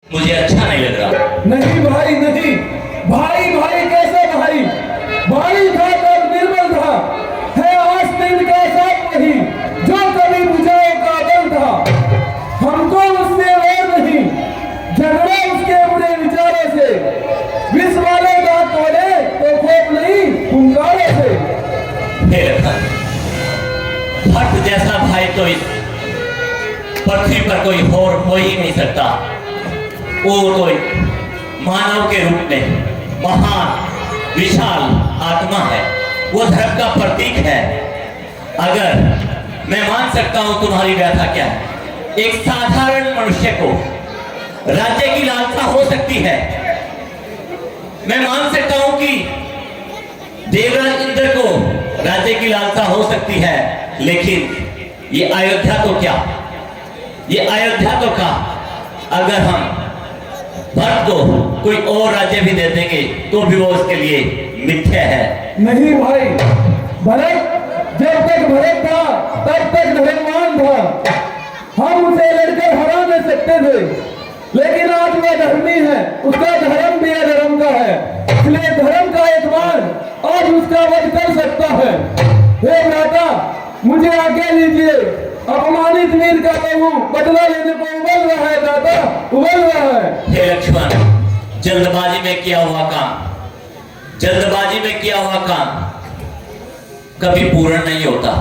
मुझे अच्छा नहीं लग रहा। नहीं भाई नहीं, भाई भाई कैसे भाई? भाई था तब निर्मल था, है आस्तीन का साथ वही जो कभी बुझाओ का बल था। हमको उससे और नहीं, झगड़ा उसके बुरे विचारों से, विष वाले दांत तोड़े तो खोप नहीं हुंकारों से। भट्ट जैसा भाई तो इस पृथ्वी पर कोई और हो ही नहीं सकता। वो तो मानव के रूप में महान विशाल आत्मा है, वो धर्म का प्रतीक है। अगर मैं मान सकता हूं तुम्हारी व्यथा क्या है। एक साधारण मनुष्य को राज्य की लालसा हो सकती है। मैं मान सकता हूं कि देवराज इंद्र को राज्य की लालसा हो सकती है, लेकिन ये अयोध्या तो क्या, ये अयोध्या तो क्या। अगर हम भरत को कोई और राज्य भी दे देंगे तो भी वो उसके लिए मिथ्या है। नहीं भाई, भरत जब तक भरत था तब तक धर्मवान था, हम उसे लड़कर हरा नहीं सकते थे। लेकिन आज वह धर्मी है, उसका धर्म भी अधर्म का है, इसलिए धर्म का एतबार आज उसका वध कर सकता है। हे भ्राता, मुझे आज्ञा लीजिए, अपमानित वीर का बहू बदला लेने को उबल रहा है दादा, उबल रहा है। हे लक्ष्मण, जल्दबाजी में किया हुआ काम, जल्दबाजी में किया हुआ काम कभी पूर्ण नहीं होता।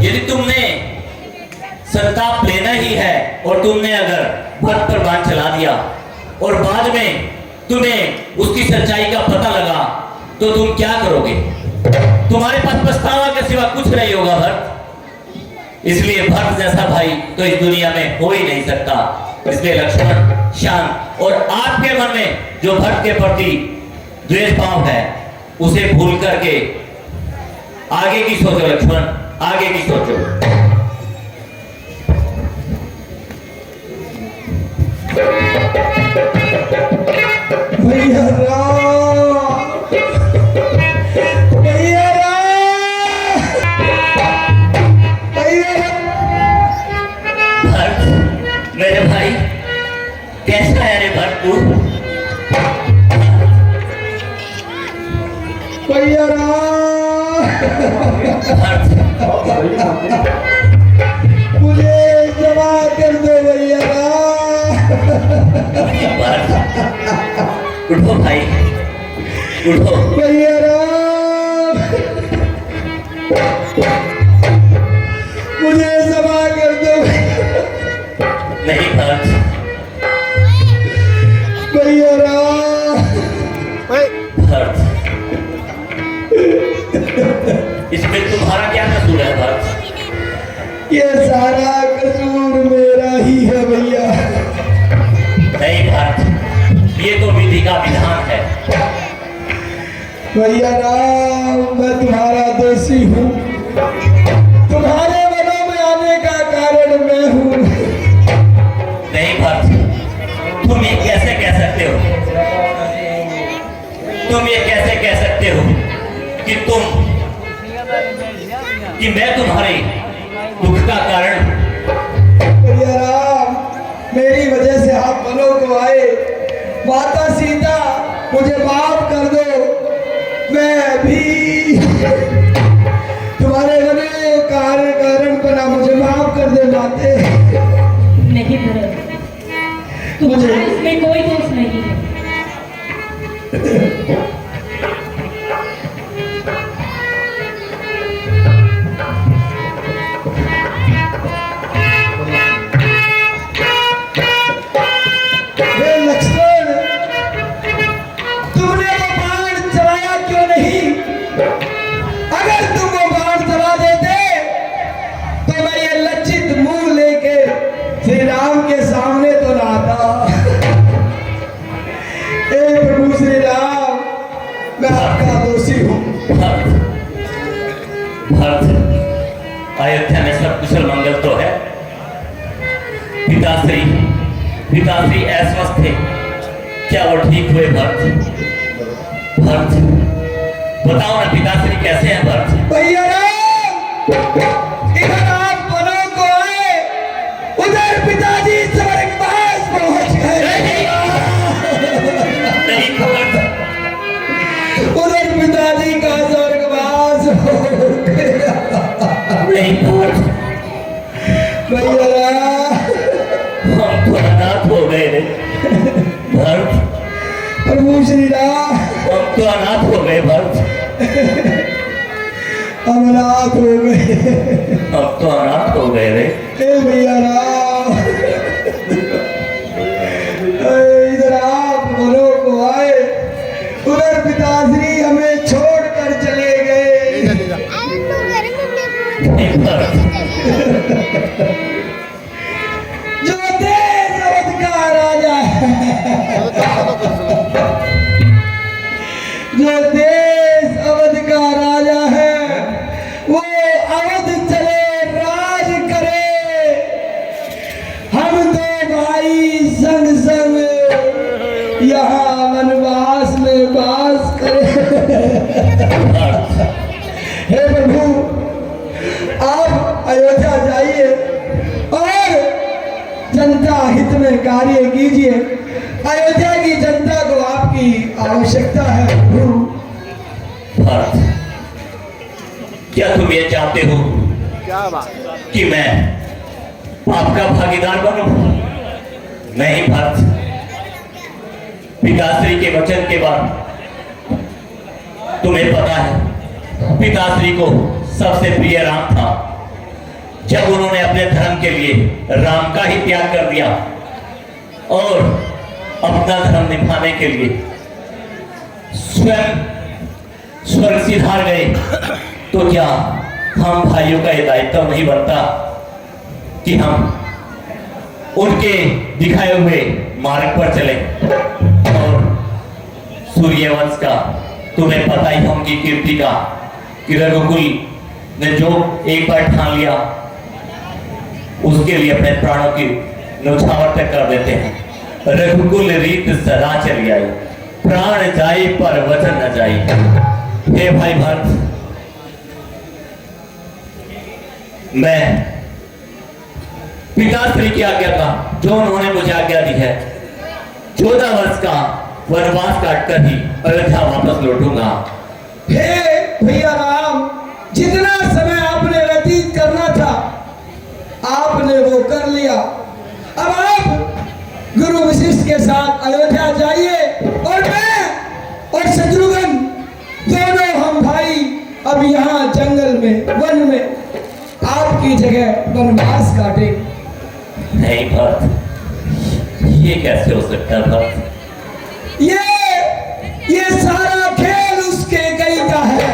यदि तुमने संताप लेना ही है और तुमने अगर भरत पर बाण चला दिया और बाद में तुम्हें उसकी सच्चाई का पता लगा तो तुम क्या करोगे? तुम्हारे पास पछतावा के सिवा कुछ नहीं होगा भरत। इसलिए भरत जैसा भाई तो इस दुनिया में हो ही नहीं सकता। इसलिए लक्ष्मण शांत, और आपके मन में जो भरत के प्रति द्वेष भाव है उसे भूल करके आगे की सोचो लक्ष्मण, आगे की सोचो। भैया राम, भैया राम, भैया भरत मेरे भाई, कैसा है रे भरत तू? भैया राम, मुझे जमा कर दो भैया राम। उठो भाई, उठो। भैया राम, मुझे जमा कर दो। नहीं भरत, भैया राम, भरत इसमें तुम्हारा क्या कसूर है भरत? ये सारा कसूर मेरा ही है भैया। नहीं भरत, ये तो विधि का विधान है। भैया राम, मैं तुम्हारा दोषी हूँ, तुम्हारे मनों में आने का कारण मैं हूँ। नहीं भरत, तुम ये कैसे कह सकते हो? तुम ये कैसे कह सकते हो कि मैं तुम्हारे दुख का कारण? भैया राम, मेरी वजह से आप मनों को आए, माता सीता मुझे माफ कर दो। मैं भी तुम्हारे बने कारण बना, मुझे माफ कर दे माते। नहीं भरत, तुम्हारा इसमें कोई दोष नहीं है। श्री राम के सामने तो ना आता। प्रभु श्री राम, मैं आपका दोषी हूँ। भरत, अयोध्या में सब कुशल मंगल तो है। पिताश्री अस्वस्थ थे, क्या वो ठीक हुए भरत? भरत बताओ ना, पिताश्री कैसे हैं भरत? भैया राम, इधर आप मनों को आए, उधर पिताजी स्वर्गवास पहुंच गए। गए रे भरत, प्रभु श्री राम हम तो अनाथ हो गए भरत, अमरनाथ हो गए। हम तो अनाथ हो गए रे। हे भैया राम, इधर आप घरों को आए, उधर पिताश्री हमें छोड़कर चले गए। नहीं भरत, जो देश अवध का राजा है, जो देश अवध का राजा है, वो अवध चले राज करे। हम दो भाई संग संग यहाँ वनवास में वास करे। हे प्रभु, आप अयोध्या जाइए और जनता हित में कार्य कीजिए। अयोध्या की जनता को आपकी आवश्यकता है प्रभु। भरत, क्या तुम ये चाहते हो कि मैं आपका भागीदार बनूं? नहीं भरत, पिताश्री के वचन के बाद तुम्हें पता है पिताश्री को सबसे प्रिय राम था। जब उन्होंने अपने धर्म के लिए राम का ही त्याग कर दिया और अपना धर्म निभाने के लिए स्वयं स्वर्ग सिधार गए, तो क्या हम भाइयों का ये दायित्व नहीं बनता कि हम उनके दिखाए हुए मार्ग पर चले? और सूर्यवंश का तुम्हें पता ही उनकी कीर्ति का कि रघुकुल ने जो एक बार ठान लिया उसके लिए अपने प्राणों की न्यौछावर तक कर देते हैं। रघुकुल रीत सदा चली आई, प्राण जाए पर वचन न जाए। हे भाई भरत, मैं पिताश्री की आज्ञा का जो उन्होंने मुझे आज्ञा दी है, 14 वर्ष का वनवास काटकर ही अयोध्या वापस लौटूंगा। हे भैया राम, जितना समय आपने व्यतीत करना था आपने वो कर लिया। अब आप गुरु वशिष्ठ के साथ अयोध्या जाइए और मैं और शत्रुघ्न दोनों हम भाई अब यहाँ जंगल में वन में आपकी जगह वनवास काटे। नहीं भरत, ये कैसे हो सकता है भरत? ये सारा खेल उसके कई का है।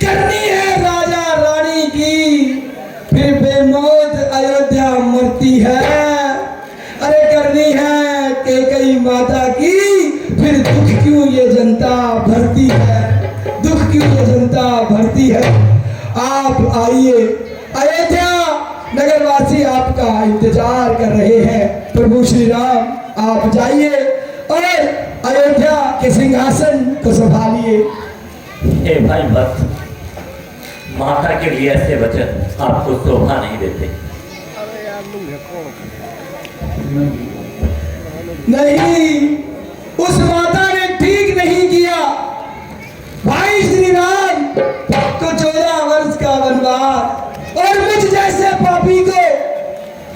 करनी है राजा रानी की, फिर बेमौत अयोध्या मरती है। अरे करनी है कैकई माता की, फिर दुख क्यों ये जनता भरती है, दुख क्यों ये जनता भरती है। आप आइए, अयोध्या नगरवासी आपका इंतजार कर रहे हैं। प्रभु श्री राम आप जाइए और अयोध्या के सिंहासन को संभालिए। हे भाई भरत, माता के लिए ऐसे वचन आपको शोभा नहीं देते। नहीं, उस माता ने ठीक नहीं किया। भाई श्री राम को 14 वर्ष का वनवास और मुझ जैसे पापी को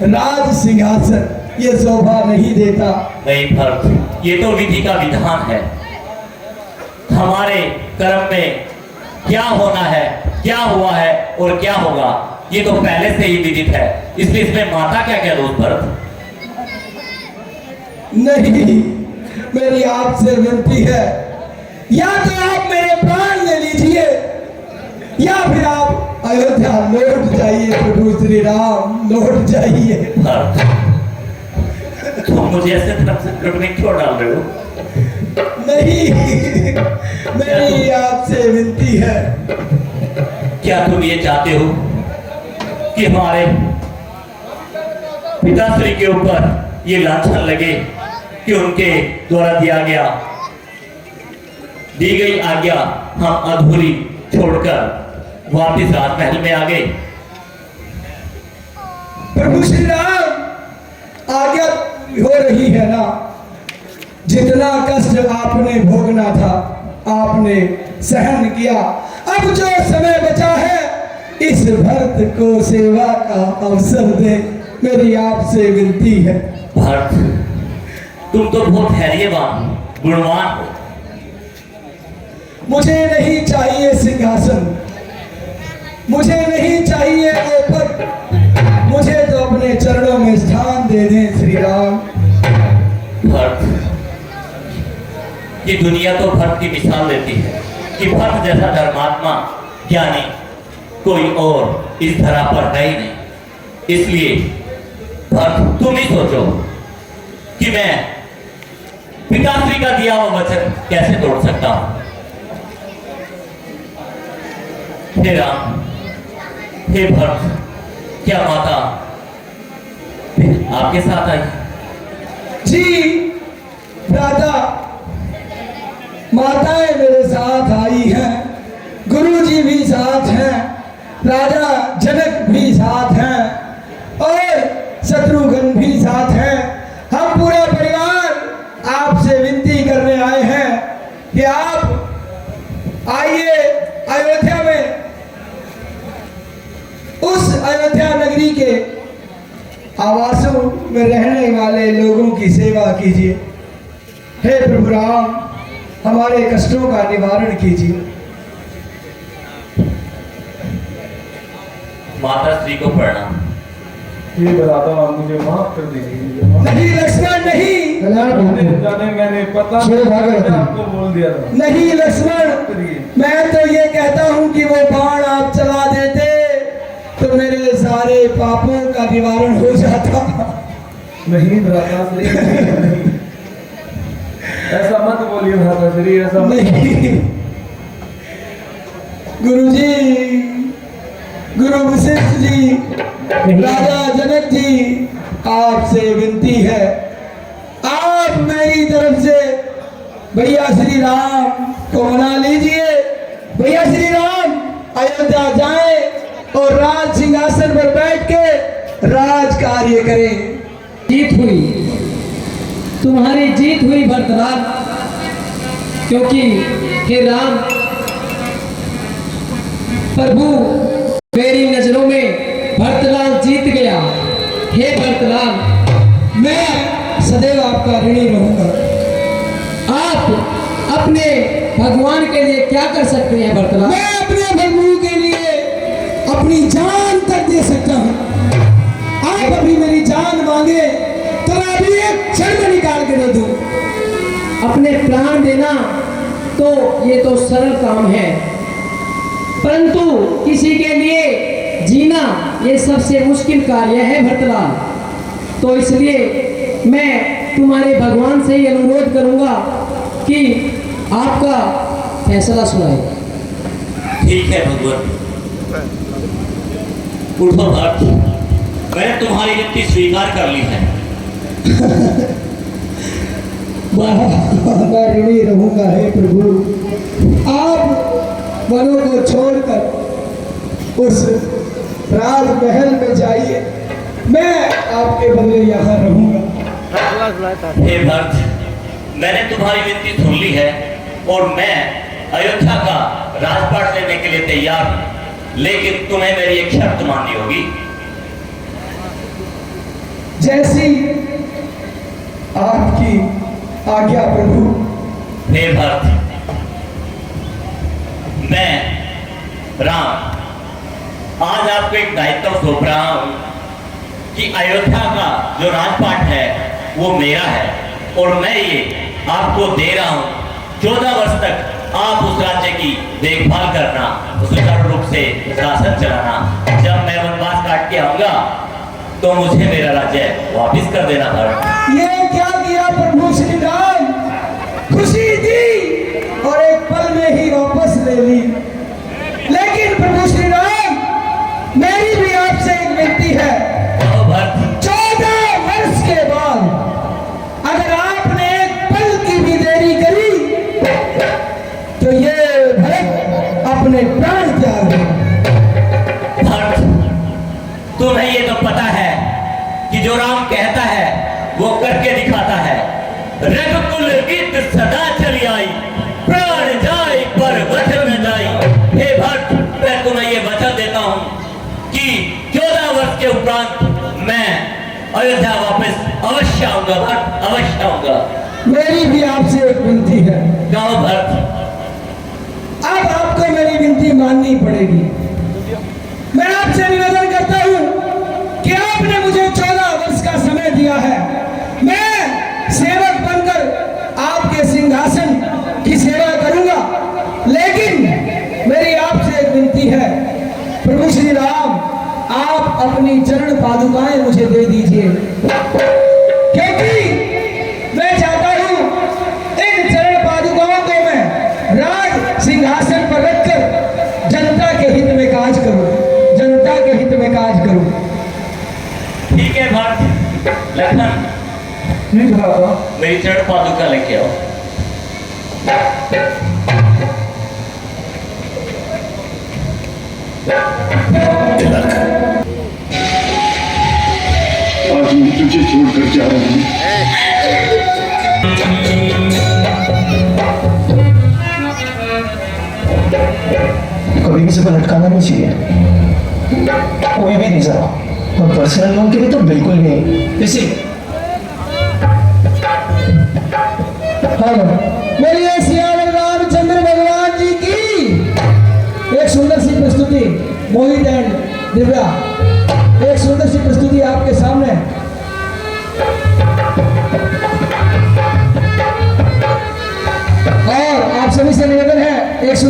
राज सिंहासन, ये शोभा नहीं देता। नहीं भरत, ये तो विधि का विधान है। हमारे कर्म में क्या होना है, क्या हुआ है और क्या होगा, ये तो पहले से ही विदित है। इसलिए इसमें माता क्या क्या दोष भरत? नहीं, मेरी आपसे विनती है, या तो आप मेरे प्राण ले लीजिए या फिर आप अयोध्या लौट जाइए। प्रभु श्री राम लौट जाइए। भरत, तुम मुझे ऐसे तरफ संकट में क्यों डाल रहे हो? नहीं, मेरी आपसे विनती है। क्या तुम ये चाहते हो कि हमारे पिताश्री के ऊपर ये लांछन लगे कि उनके द्वारा दी गई आज्ञा हम अधूरी छोड़कर वापस राजमहल में आ गए? प्रभु श्री राम, आज्ञा हो रही है ना। जितना कष्ट आपने भोगना था आपने सहन किया। अब जो समय बचा है इस भरत को सेवा का अवसर दे, मेरी आपसे विनती है। भरत, तुम तो बहुत धैर्यवान गुणवान हो। मुझे नहीं चाहिए सिंहासन, मुझे नहीं चाहिए वो पद, मुझे तो अपने चरणों में स्थान दे दें श्री राम। भरत, ये दुनिया तो भरत की मिसाल देती है कि भरत जैसा धर्मात्मा ज्ञानी कोई और इस धरा पर है ही नहीं। इसलिए भरत, तुम ही सोचो कि मैं पिताश्री का दिया हुआ वचन कैसे तोड़ सकता हूं। हे राम, हे भरत, क्या माता आपके साथ आई? जी दादा, माताएं मेरे साथ आई हैं, गुरुजी भी साथ हैं, राजा जनक भी साथ हैं और शत्रुघ्न भी साथ हैं। हम पूरा परिवार आपसे विनती करने आए हैं कि आप आइए अयोध्या में, उस अयोध्या नगरी के आवासों में रहने वाले लोगों की सेवा कीजिए। हे प्रभु राम, हमारे कष्टों का निवारण कीजिए। माता श्री को प्रणाम। ये बताता मुझे माफ कर दीजिए। नहीं लक्ष्मण नहीं, जाने मैंने पता आपको बोल दिया था। नहीं लक्ष्मण, मैं तो ये कहता हूँ कि वो बाण आप चला देते तो मेरे सारे पापों का निवारण हो जाता। नहीं भ्राता श्री, ऐसा मत बोलिए भ्राता श्री, ऐसा मत। नहीं गुरुजी, गुरु वशिष्ठ जी, राजा जनक जी, आपसे विनती है, आप मेरी तरफ से भैया श्री राम को मना लीजिए। भैया श्री राम अयोध्या जाएं और राज सिंहासन पर बैठ के राज कार्य करें। जीत हुई, तुम्हारी जीत हुई भरतलाल, क्योंकि हे राम प्रभु मेरी नजरों में भरतलाल जीत गया। हे भरतलाल, मैं सदैव आपका ऋणी रहूंगा। आप अपने भगवान के लिए क्या कर सकते हैं भरतलाल? मैं अपने प्रभु के लिए अपनी जान तक दे सकता हूँ। आप अभी मेरी जान मांगे तो मैं अभी एक क्षण में निकाल के दे दूं। अपने प्राण देना तो ये तो सरल काम है, परंतु किसी के लिए जीना ये सबसे मुश्किल कार्य है भरतलाल। तो इसलिए मैं तुम्हारे भगवान से ही अनुरोध करूंगा कि आपका फैसला सुनाए। ठीक है भगवान, उठो भरत, मैंने तुम्हारी विनती स्वीकार कर ली है। मैं ऋणी रहूंगा हे प्रभु। आप वनों को छोड़कर उस राजमहल में जाइए, मैं आपके बदले यहाँ रहूंगा। हे भरत, मैंने तुम्हारी विनती सुन ली है और मैं अयोध्या का राजपाट लेने के लिए तैयार हूं, लेकिन तुम्हें मेरी एक शर्त माननी होगी। जैसी आपकी आज्ञा प्रभु। हे भरत, मैं राम आज आपको एक दायित्व सौंप रहा हूं कि अयोध्या का जो राजपाट है वो मेरा है और मैं ये आपको दे रहा हूं। 14 वर्ष तक आप उस राज्य की देखभाल करना, सुचारू रूप से शासन चलाना। जब मैं वनवास काट के आऊंगा तो मुझे मेरा राज्य वापिस कर देना भरत। ये क्या किया प्रभु श्री राम? खुशी दी और एक पल में ही वापस ले ली। लेकिन प्रभु श्री राम, मेरी भी आपसे एक विनती है। 14 वर्ष के बाद अगर आपने एक पल की भी देरी करी तो ये भरत अपने प्राण त्याग देगा। भरत, तुम्हें ये तो पता है कि जो राम कहता है वो करके दिखाता है। रघुकुल गीत सदा चली आई, प्राण जाए पर वचन न जाई। हे भरत, मैं तुम्हें ये वचन देता हूँ कि 14 वर्ष के उपरांत मैं अयोध्या वापस अवश्य आऊंगा भरत, अवश्य आऊंगा। मेरी भी आपसे एक विनती है। गाँव भर अब आपको मेरी विनती माननी पड़ेगी। मैं आपसे निवेदन करता हूं कि आपने मुझे 14 वर्ष का समय दिया है। मैं सेवक बनकर आपके सिंहासन की सेवा करूंगा, लेकिन मेरी आपसे एक विनती है, प्रभु श्री राम, आप अपनी चरण पादुकाएं मुझे दे दीजिए, क्योंकि मैं चाहता हूं इन चरण पादुकाओं को मैं राज सिंहासन पर रखकर जनता के हित में काज करूं, जनता के हित में काज करूं। ठीक है भक्त लखन, ठीक है बाबा। मेरी चरण पादुका लेके आओ। तिलक, आज मैं तुझे छोड़कर जा रहा हूं। कभी किसी को लटकाना नहीं चाहिए, कोई भी नहीं जरा, और पर्सनल लोन के लिए तो बिल्कुल नहीं। किसी हेलो, बोलिए सियावर रामचंद्र भगवान जी की। एक सुंदर सी प्रस्तुति मोहित एंड दिव्या, एक सुंदर सी प्रस्तुति आपके सामने। और आप सभी से निवेदन है, एक